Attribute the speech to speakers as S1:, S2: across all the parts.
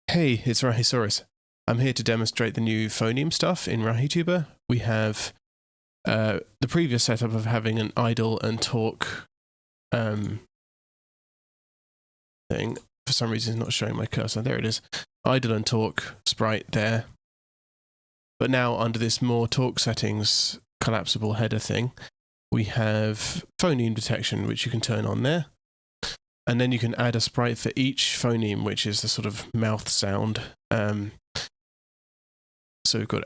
S1: Hey, it's RahiSaurus. I'm here to demonstrate the new phoneme stuff in RahiTuber. We have the previous setup of having an idle and talk thing. For some reason, it's not showing my cursor. There it is. Idle and talk sprite there. But now under this more talk settings collapsible header thing, we have phoneme detection, which you can turn on there. And then you can add a sprite for each phoneme, which is the sort of mouth sound. So we've got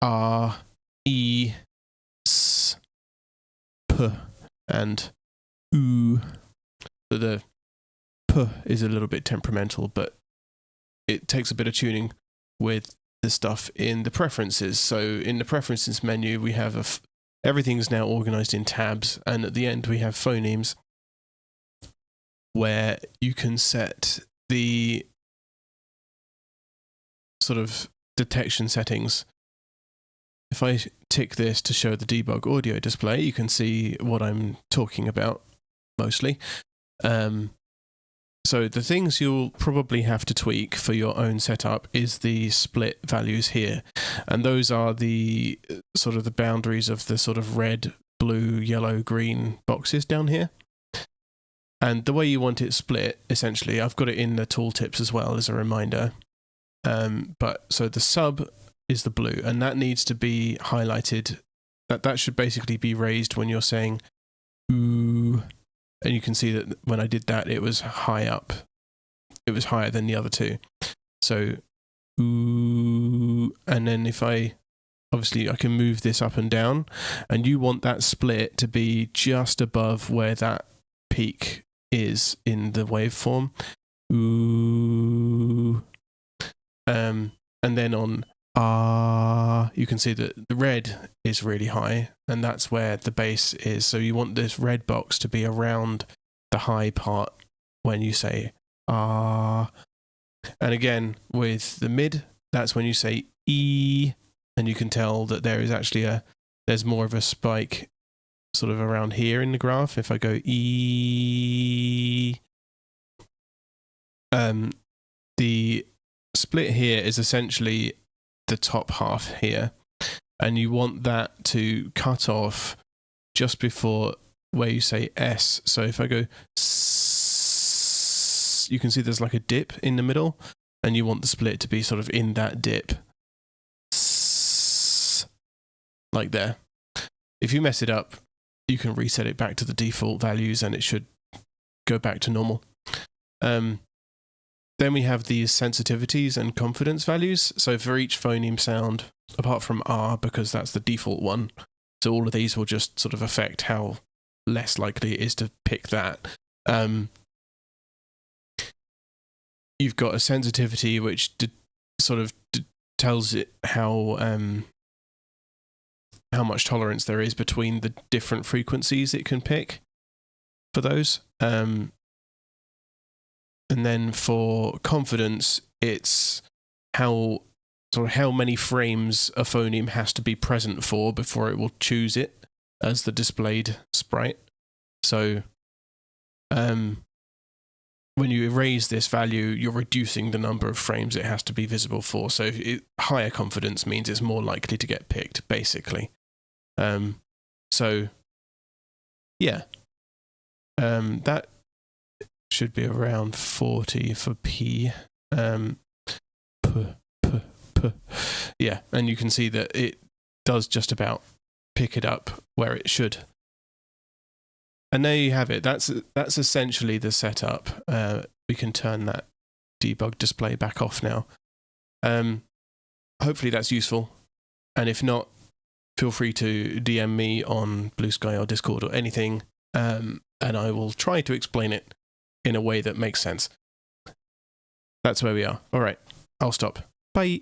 S1: R, E, S, P, and Oo. So the P is a little bit temperamental, but it takes a bit of tuning with the stuff in the preferences. So in the preferences menu, we have everything's now organized in tabs, and at the end we have phonemes, where you can set the sort of detection settings. If I tick this to show the debug audio display, you can see what I'm talking about mostly. So the things you'll probably have to tweak for your own setup is the split values here. And those are the sort of the boundaries of the sort of red, blue, yellow, green boxes down here. And the way you want it split, essentially, I've got it in the tooltips as well as a reminder. But so the sub is the blue, and that needs to be highlighted. That should basically be raised when you're saying ooh. And you can see that when I did that, it was high up. It was higher than the other two. So ooh, and then if obviously I can move this up and down, and you want that split to be just above where that peak is in the waveform. Ooh. And then on you can see that the red is really high, and that's where the bass is. So you want this red box to be around the high part when you say And again, with the mid, that's when you say E, and you can tell that there is actually there's more of a spike sort of around here in the graph. If I go E, the split here is essentially the top half here, and you want that to cut off just before where you say S. So if I go S, you can see there's like a dip in the middle, and you want the split to be sort of in that dip. S, like there. If you mess it up, you can reset it back to the default values and it should go back to normal. Then we have these sensitivities and confidence values. So for each phoneme sound, apart from R, because that's the default one, so all of these will just sort of affect how less likely it is to pick that. You've got a sensitivity which tells it how much tolerance there is between the different frequencies it can pick for those. And then for confidence, it's how many frames a phoneme has to be present for before it will choose it as the displayed sprite. So when you erase this value, you're reducing the number of frames it has to be visible for. So higher confidence means it's more likely to get picked, basically. So yeah, that should be around 40 for P. Yeah, and you can see that it does just about pick it up where it should. And there you have it. That's essentially the setup. We can turn that debug display back off now. Hopefully that's useful. And if not, feel free to DM me on Blue Sky or Discord or anything, and I will try to explain it in a way that makes sense. That's where we are. All right, I'll stop. Bye.